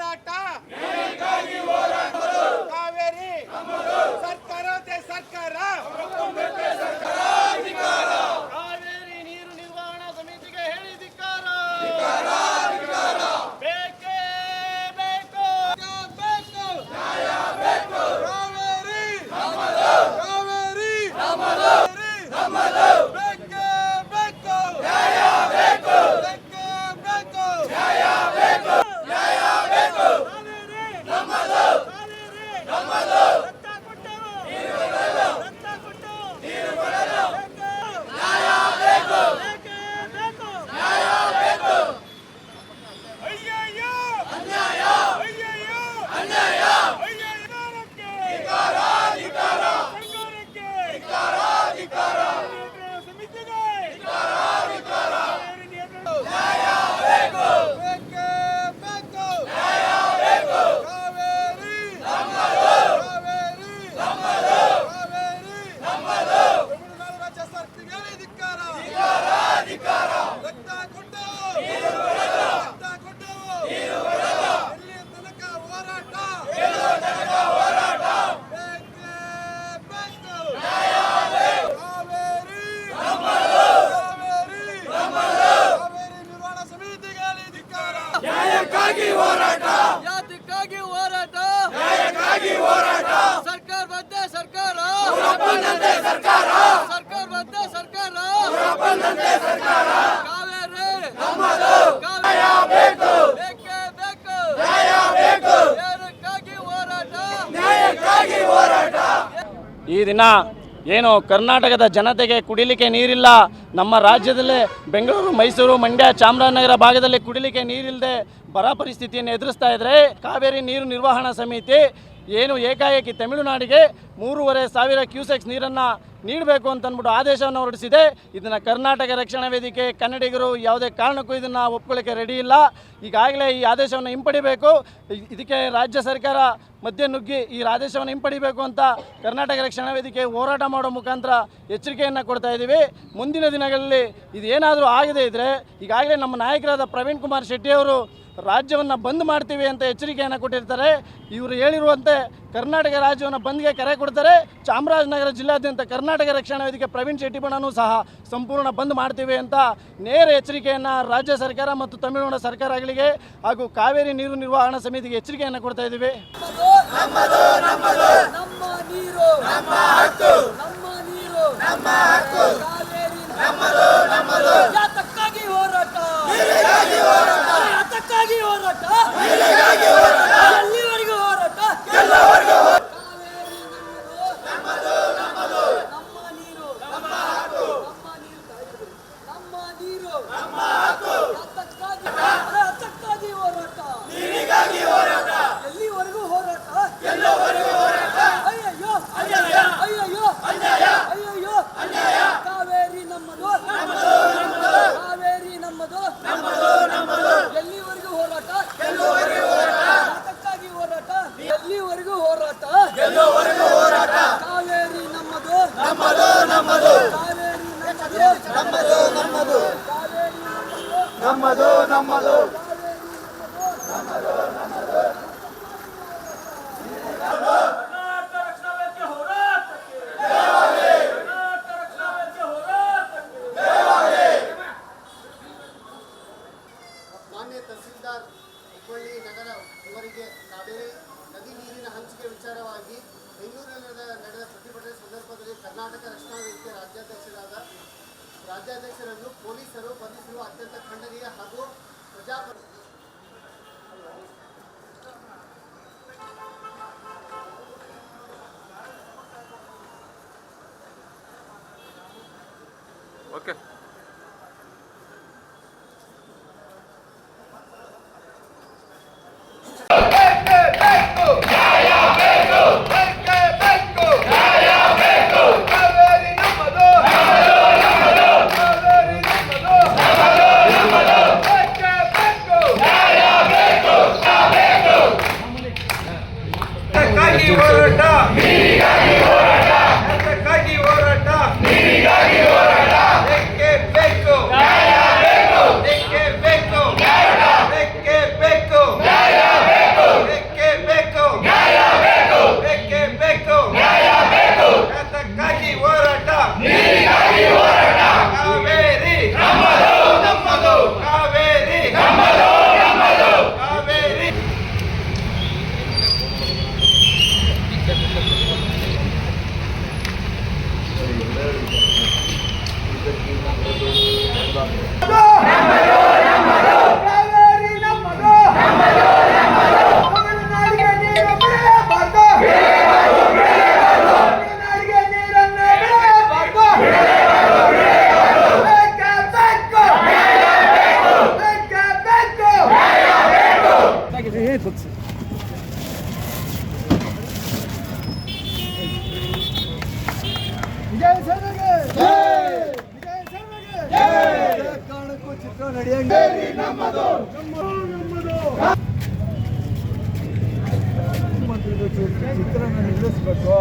ಹೋರಾಟ ಕಾವೇರಿ ಸರ್ಕಾರದೇ ಸರ್ಕಾರ ಕಾವೇರಿ ನೀರು ನಿರ್ವಹಣಾ ಸಮಿತಿಗೆ ಹೇಳಿ ಧಿಕ್ಕಾರ ಬೇಕೇ ಬೇಕು ನ್ಯಾಯ ಬೇಕು ಕಾವೇರಿ ಕಾವೇರಿ ಬೇಕೇ ಬೇಕು ನ್ಯಾಯ ಬೇಕು ಬೇಕೇ ಬೇಕು ನ್ಯಾಯ ಬೇಕು ನ್ಯಾಯ ಬೇಕು ಕಾವೇರಿ ನಮ್ಮದು ಕಾವೇರಿ ನಮ್ಮದು ರಕ್ತ ಕೊಟ್ಟರು ನೀರು ಕೊಡಲು ರಕ್ತ ಕೊಟ್ಟು ನೀರು ಕೊಡಲು ನ್ಯಾಯ ಬೇಕು ಬೇಕೇ ಬೇಕು ನ್ಯಾಯ ಬೇಕು ಅಯ್ಯಯ್ಯೋ ಅನ್ಯಾಯ ಅಯ್ಯಯ್ಯೋ ಅನ್ಯಾಯ ಅಯ್ಯಯ್ಯಕ್ಕೆ ಧಿಕ್ಕಾರ ಧಿಕ್ಕಾರ ಸರ್ಕಾರಕ್ಕೆ ಧಿಕ್ಕಾರ ಧಿಕ್ಕಾರ ಸಮಿತಿಗೆ ಧಿಕ್ಕಾರ ಧಿಕ್ಕಾರ ನ್ಯಾಯ ಬೇಕು ಬೇಕೇ ಬೇಕು ನ್ಯಾಯ ಬೇಕು ಕಾವೇರಿ ನಮ್ಮದು ಕಾವೇರಿ ನಮ್ಮದು ಕಾವೇರಿ ನಮ್ಮದು ತಮಿಳುನಾಡು ರಾಜ್ಯ ಸರ್ಕಾರಕ್ಕೆ ಧಿಕ್ಕಾರ ಧಿಕ್ಕಾರ ಧಿಕ್ಕಾರ ರಕ್ತ ಕೊಟ್ಟು ನೀರು ಕೊಡಲು ರಕ್ತ ಕೊಟ್ಟು ನೀರು ಕೊಡಲು ಎಲ್ಲಿಯ ತನಕ ಹೋರಾಟ ಎಲ್ಲಿಯ ತನಕ ಹೋರಾಟ ಬೇಕೇ ಬೇಕು ನ್ಯಾಯ ಬೇಕು ಕಾವೇರಿ ನಮ್ಮದು ಕಾವೇರಿ ನಮ್ಮದು ಕಾವೇರಿ ನಿರ್ವಹಣಾ ಸಮಿತಿಗೆ ಧಿಕ್ಕಾರ ನ್ಯಾಯಕ್ಕಾಗಿ ಹೋರಾಟ ಯಾತಕ್ಕಾಗಿ ಹೋರಾಟ ನ್ಯಾಯಕ್ಕಾಗಿ ಹೋರಾಟ ಸರ್ಕಾರ ಬಂದೆ ಸರ್ಕಾರ ಬಂದಂತೆ ಸರ್ಕಾರ ಸರ್ಕಾರ ಬಂದೆ ಸರ್ಕಾರ ಬಂದಂತೆ ಸರ್ಕಾರ ಕಾವೇರಿ ನಮ್ಮದು ನ್ಯಾಯ ಬೇಕು ಬೇಕೇ ಬೇಕು ನ್ಯಾಯ ಬೇಕು ನ್ಯಾಯಕ್ಕಾಗಿ ಹೋರಾಟ ನ್ಯಾಯಕ್ಕಾಗಿ ಹೋರಾಟ ಈ ದಿನ ಏನು ಕರ್ನಾಟಕದ ಜನತೆಗೆ ಕುಡಿಲಿಕ್ಕೆ ನೀರಿಲ್ಲ, ನಮ್ಮ ರಾಜ್ಯದಲ್ಲೇ ಬೆಂಗಳೂರು, ಮೈಸೂರು, ಮಂಡ್ಯ, ಚಾಮರಾಜನಗರ ಭಾಗದಲ್ಲಿ ಕುಡಿಲಿಕ್ಕೆ ನೀರಿಲ್ಲದೆ ಬರ ಪರಿಸ್ಥಿತಿಯನ್ನು ಎದುರಿಸ್ತಾ ಇದ್ದರೆ ಕಾವೇರಿ ನೀರು ನಿರ್ವಹಣಾ ಸಮಿತಿ ಏನು ಏಕಾಏಕಿ ತಮಿಳುನಾಡಿಗೆ 3,500 ಕ್ಯೂಸೆಕ್ಸ್ ನೀರನ್ನು ನೀಡಬೇಕು ಅಂತಂದ್ಬಿಟ್ಟು ಆದೇಶವನ್ನು ಹೊರಡಿಸಿದೆ. ಇದನ್ನು ಕರ್ನಾಟಕ ರಕ್ಷಣಾ ವೇದಿಕೆ, ಕನ್ನಡಿಗರು ಯಾವುದೇ ಕಾರಣಕ್ಕೂ ಇದನ್ನು ಒಪ್ಕೊಳ್ಳೋಕ್ಕೆ ರೆಡಿ ಇಲ್ಲ. ಈಗಾಗಲೇ ಈ ಆದೇಶವನ್ನು ಹಿಂಪಡಿಬೇಕು, ಇದಕ್ಕೆ ರಾಜ್ಯ ಸರ್ಕಾರ ಮಧ್ಯೆ ನುಗ್ಗಿ ಈ ಆದೇಶವನ್ನು ಹಿಂಪಡಿಬೇಕು ಅಂತ ಕರ್ನಾಟಕ ರಕ್ಷಣಾ ವೇದಿಕೆ ಹೋರಾಟ ಮಾಡೋ ಮುಖಾಂತರ ಎಚ್ಚರಿಕೆಯನ್ನು ಕೊಡ್ತಾ ಇದ್ದೀವಿ. ಮುಂದಿನ ದಿನಗಳಲ್ಲಿ ಇದೇನಾದರೂ ಆಗದೇ ಇದ್ದರೆ ಈಗಾಗಲೇ ನಮ್ಮ ನಾಯಕರಾದ ಪ್ರವೀಣ್ ಕುಮಾರ್ ಶೆಟ್ಟಿ ಅವರು ರಾಜ್ಯವನ್ನು ಬಂದ್ ಮಾಡ್ತೀವಿ ಅಂತ ಎಚ್ಚರಿಕೆಯನ್ನು ಕೊಟ್ಟಿರ್ತಾರೆ. ಇವರು ಹೇಳಿರುವಂತೆ ಕರ್ನಾಟಕ ರಾಜ್ಯವನ್ನು ಬಂದ್ಗೆ ಕರೆ ಕೊಡ್ತಾರೆ. ಚಾಮರಾಜನಗರ ಜಿಲ್ಲಾದ್ಯಂತ ಕರ್ನಾಟಕ ರಕ್ಷಣಾ ವೇದಿಕೆ ಪ್ರವೀಣ್ ಶೆಟ್ಟಿ ಬಣನೂ ಸಹ ಸಂಪೂರ್ಣ ಬಂದ್ ಮಾಡ್ತೀವಿ ಅಂತ ನೇರ ಎಚ್ಚರಿಕೆಯನ್ನು ರಾಜ್ಯ ಸರ್ಕಾರ ಮತ್ತು ತಮಿಳುನಾಡು ಸರ್ಕಾರಗಳಿಗೆ ಹಾಗೂ ಕಾವೇರಿ ನೀರು ನಿರ್ವಹಣಾ ಸಮಿತಿಗೆ ಎಚ್ಚರಿಕೆಯನ್ನು ಕೊಡ್ತಾ ಇದ್ದೀವಿ. ಮಾನ್ಯ ತಹಸೀಲ್ದಾರ್ ಹುಬ್ಬಳ್ಳಿ ನಗರ ಇವರಿಗೆ ಕಾವೇರಿ ನದಿ ನೀರಿನ ಹಂಚಿಕೆ ವಿಚಾರವಾಗಿ ಬೆಂಗಳೂರಿನಲ್ಲಿ ನಡೆದ ಪ್ರತಿಭಟನೆ ಸಂದರ್ಭದಲ್ಲಿ ಕರ್ನಾಟಕ ರಕ್ಷಣಾ ವೇದಿಕೆ ರಾಜ್ಯಾಧ್ಯಕ್ಷರನ್ನು ಪೊಲೀಸರು ಬಂಧಿಸಿರುವ ಅತ್ಯಂತ ಖಂಡನೀಯ ಹಾಗೂ ಪ್ರಜಾಪ್ರಭುತ್ವ ಓಕೆ ನ್ಯಾಯ ಬೇಕು ಕಾರಣಕ್ಕೂ ಚಿತ್ರ ನಡೆಯಂಗೆ ಚಿತ್ರನ ನಿಲ್ಲಿಸ್ಬೇಕು.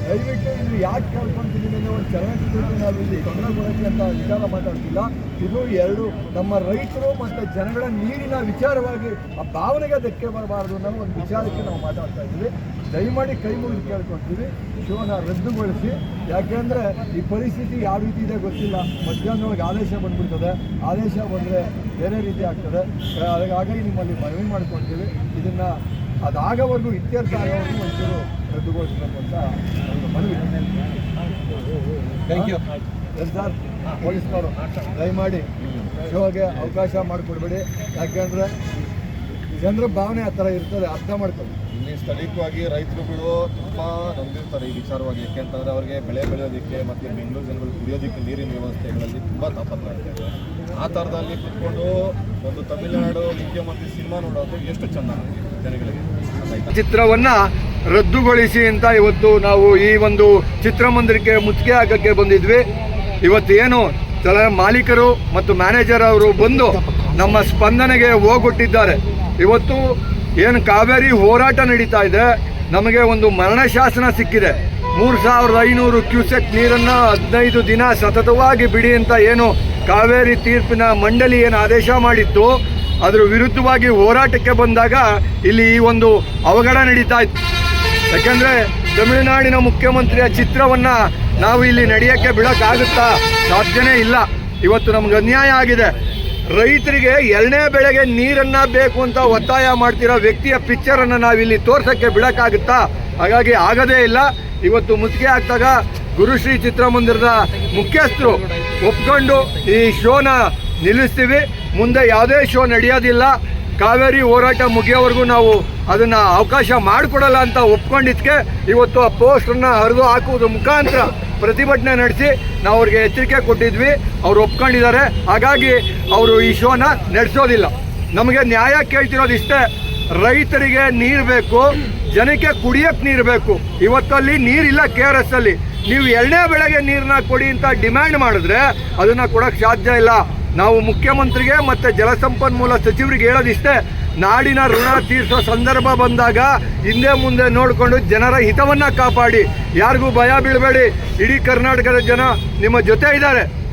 ದಯವಿಟ್ಟು ಇಲ್ಲಿ ಯಾಕೆ ಕೇಳ್ಕೊಂತಿದ್ದೀನಿ ಅಂದರೆ ಒಂದು ಚಲನಚಿತ್ರಕ್ಕೆ ನಾವು ಇಲ್ಲಿ ತೊಂದರೆ ಕೊಡೋಕ್ಕೆ ಅಂತ ವಿಚಾರ ಮಾತಾಡ್ತಿಲ್ಲ. ಇದು ಎರಡು ನಮ್ಮ ರೈತರು ಮತ್ತು ಜನಗಳ ನೀರಿನ ವಿಚಾರವಾಗಿ ಆ ಭಾವನೆಗೆ ಧಕ್ಕೆ ಬರಬಾರ್ದು ಅನ್ನೋ ಒಂದು ವಿಚಾರಕ್ಕೆ ನಾವು ಮಾತಾಡ್ತಾ ಇದ್ದೀವಿ. ದಯಮಾಡಿ ಕೈ ಮುಗಿದು ಕೇಳ್ಕೊಳ್ತೀವಿ, ಶೋನ ರದ್ದುಗೊಳಿಸಿ. ಯಾಕೆಂದರೆ ಈ ಪರಿಸ್ಥಿತಿ ಯಾವ ರೀತಿ ಇದೆ ಗೊತ್ತಿಲ್ಲ. ಮಧ್ಯಾಹ್ನದೊಳಗೆ ಆದೇಶ ಬಂದ್ಬಿಡ್ತದೆ, ಆದೇಶ ಬಂದರೆ ಬೇರೆ ರೀತಿ ಆಗ್ತದೆ. ಹಾಗಾಗಿ ನಿಮ್ಮಲ್ಲಿ ಮನವಿ ಮಾಡ್ಕೊಳ್ತೀವಿ. ಇದನ್ನು ಅದಾಗವರೆಗೂ ಇತ್ಯರ್ಥ ಆಗೋವರೆಗೂ ಒಂಚೂರು ರದ್ದುಗೊಳಿಸಬೇಕು ಅಂತ ಒಂದು ಮನವಿ. Thank you. ಸರ್, ಪೊಲೀಸ್ನವರು ದಯಮಾಡಿ ಶೋಗೆ ಅವಕಾಶ ಮಾಡಿಕೊಡ್ಬೇಡಿ. ಯಾಕೆಂದರೆ ಜನರ ಭಾವನೆ ಆ ಥರ ಇರ್ತದೆ, ಅರ್ಥ ಮಾಡ್ಕೊಳ್ಳಿ. ಇಲ್ಲಿ ಸ್ಥಳೀಯವಾಗಿ ರೈತರುಗಳು ತುಂಬ ನೊಂದಿರ್ತಾರೆ ಈ ವಿಚಾರವಾಗಿ. ಯಾಕೆಂತಂದರೆ ಅವರಿಗೆ ಬೆಳೆ ಬೆಳೆಯೋದಕ್ಕೆ ಮತ್ತು ಬೆಂಗಳೂರು ಜನಗಳು ಕುಡಿಯೋದಕ್ಕೆ ನೀರಿನ ವ್ಯವಸ್ಥೆಗಳಲ್ಲಿ ತುಂಬ ತಾಪತ್ರಾಗ್ತಾಯಿದೆ. ಆ ಥರದಲ್ಲಿ ಕುತ್ಕೊಂಡು ಒಂದು ತಮಿಳುನಾಡು ಮುಖ್ಯಮಂತ್ರಿ ಸಿನಿಮಾ ನೋಡೋದು ಎಷ್ಟು ಚೆಂದ ಜನಗಳಿಗೆ. ಚಿತ್ರವನ್ನ ರದ್ದುಗೊಳಿಸಿ ಅಂತ ಇವತ್ತು ನಾವು ಈ ಒಂದು ಚಿತ್ರಮಂದಿರಕ್ಕೆ ಮುತ್ತಿಗೆ ಹಾಕಕ್ಕೆ ಬಂದಿದ್ವಿ. ಇವತ್ತೇನು ಮಾಲೀಕರು ಮತ್ತು ಮ್ಯಾನೇಜರ್ ಅವರು ಬಂದು ನಮ್ಮ ಸ್ಪಂದನೆಗೆ ಹೋಗೊಟ್ಟಿದ್ದಾರೆ. ಇವತ್ತು ಏನು ಕಾವೇರಿ ಹೋರಾಟ ನಡೀತಾ ಇದೆ, ನಮಗೆ ಒಂದು ಮರಣ ಶಾಸನ ಸಿಕ್ಕಿದೆ. 3500 ಕ್ಯೂಸೆಕ್ ನೀರನ್ನು 15 ದಿನ ಸತತವಾಗಿ ಬಿಡಿ ಅಂತ ಏನು ಕಾವೇರಿ ತೀರ್ಪಿನ ಮಂಡಳಿ ಏನು ಆದೇಶ ಮಾಡಿತ್ತು, ಅದರ ವಿರುದ್ಧವಾಗಿ ಹೋರಾಟಕ್ಕೆ ಬಂದಾಗ ಇಲ್ಲಿ ಈ ಒಂದು ಅವಘಡ ನಡೀತಾ ಇತ್ತು. ಯಾಕೆಂದರೆ ತಮಿಳುನಾಡಿನ ಮುಖ್ಯಮಂತ್ರಿಯ ಚಿತ್ರವನ್ನು ನಾವು ಇಲ್ಲಿ ನಡೆಯೋಕ್ಕೆ ಬಿಡೋಕ್ಕಾಗುತ್ತಾ? ಸಾಧ್ಯನೇ ಇಲ್ಲ. ಇವತ್ತು ನಮ್ಗೆ ಅನ್ಯಾಯ ಆಗಿದೆ. ರೈತರಿಗೆ 2ನೇ ಬೆಳೆಗೆ ನೀರನ್ನು ಬೇಕು ಅಂತ ಒತ್ತಾಯ ಮಾಡ್ತಿರೋ ವ್ಯಕ್ತಿಯ ಪಿಕ್ಚರನ್ನು ನಾವಿಲ್ಲಿ ತೋರ್ಸೋಕ್ಕೆ ಬಿಡೋಕ್ಕಾಗುತ್ತಾ? ಹಾಗಾಗಿ ಆಗೋದೇ ಇಲ್ಲ. ಇವತ್ತು ಮುತ್ತಿಗೆ ಹಾಕಿದಾಗ ಗುರುಶ್ರೀ ಚಿತ್ರಮಂದಿರದ ಮುಖ್ಯಸ್ಥರು ಒಪ್ಕೊಂಡು ಈ ಶೋನ ನಿಲ್ಲಿಸ್ತೀವಿ. ಮುಂದೆ ಯಾವುದೇ ಶೋ ನಡೆಯೋದಿಲ್ಲ. ಕಾವೇರಿ ಹೋರಾಟ ಮುಗಿಯೋವರೆಗೂ ನಾವು ಅದನ್ನು ಅವಕಾಶ ಮಾಡಿಕೊಡಲ್ಲ ಅಂತ ಒಪ್ಕೊಂಡಿದ್ದಕ್ಕೆ ಇವತ್ತು ಆ ಪೋಸ್ಟನ್ನು ಹರಿದು ಹಾಕುವುದ್ರ ಮುಖಾಂತರ ಪ್ರತಿಭಟನೆ ನಡೆಸಿ ನಾವು ಅವ್ರಿಗೆ ಎಚ್ಚರಿಕೆ ಕೊಟ್ಟಿದ್ವಿ. ಅವರು ಒಪ್ಕೊಂಡಿದ್ದಾರೆ. ಹಾಗಾಗಿ ಅವರು ಈ ಶೋನ ನಡೆಸೋದಿಲ್ಲ. ನಮಗೆ ನ್ಯಾಯ ಕೇಳ್ತಿರೋದು ಇಷ್ಟೇ, ರೈತರಿಗೆ ನೀರು ಬೇಕು, ಜನಕ್ಕೆ ಕುಡಿಯೋಕ್ಕೆ ನೀರು ಬೇಕು. ಇವತ್ತಲ್ಲಿ ನೀರಿಲ್ಲ KRS ಅಲ್ಲಿ. ನೀವು 2ನೇ ಬೆಳೆಗೆ ನೀರನ್ನ ಕೊಡಿ ಅಂತ ಡಿಮ್ಯಾಂಡ್ ಮಾಡಿದ್ರೆ ಅದನ್ನು ಕೊಡೋಕ್ಕೆ ಸಾಧ್ಯ ಇಲ್ಲ. ನಾವು ಮುಖ್ಯಮಂತ್ರಿಗೆ ಮತ್ತು ಜಲಸಂಪನ್ಮೂಲ ಸಚಿವರಿಗೆ ಹೇಳೋದಿಷ್ಟೇ, ನಾಡಿನ ಋಣ ತೀರಿಸೋ ಸಂದರ್ಭ ಬಂದಾಗ ಹಿಂದೆ ಮುಂದೆ ನೋಡಿಕೊಂಡು ಜನರ ಹಿತವನ್ನು ಕಾಪಾಡಿ. ಯಾರಿಗೂ ಭಯ ಬೀಳಬೇಡಿ. ಇಡೀ ಕರ್ನಾಟಕದ ಜನ ನಿಮ್ಮ ಜೊತೆ ಇದ್ದಾರೆ.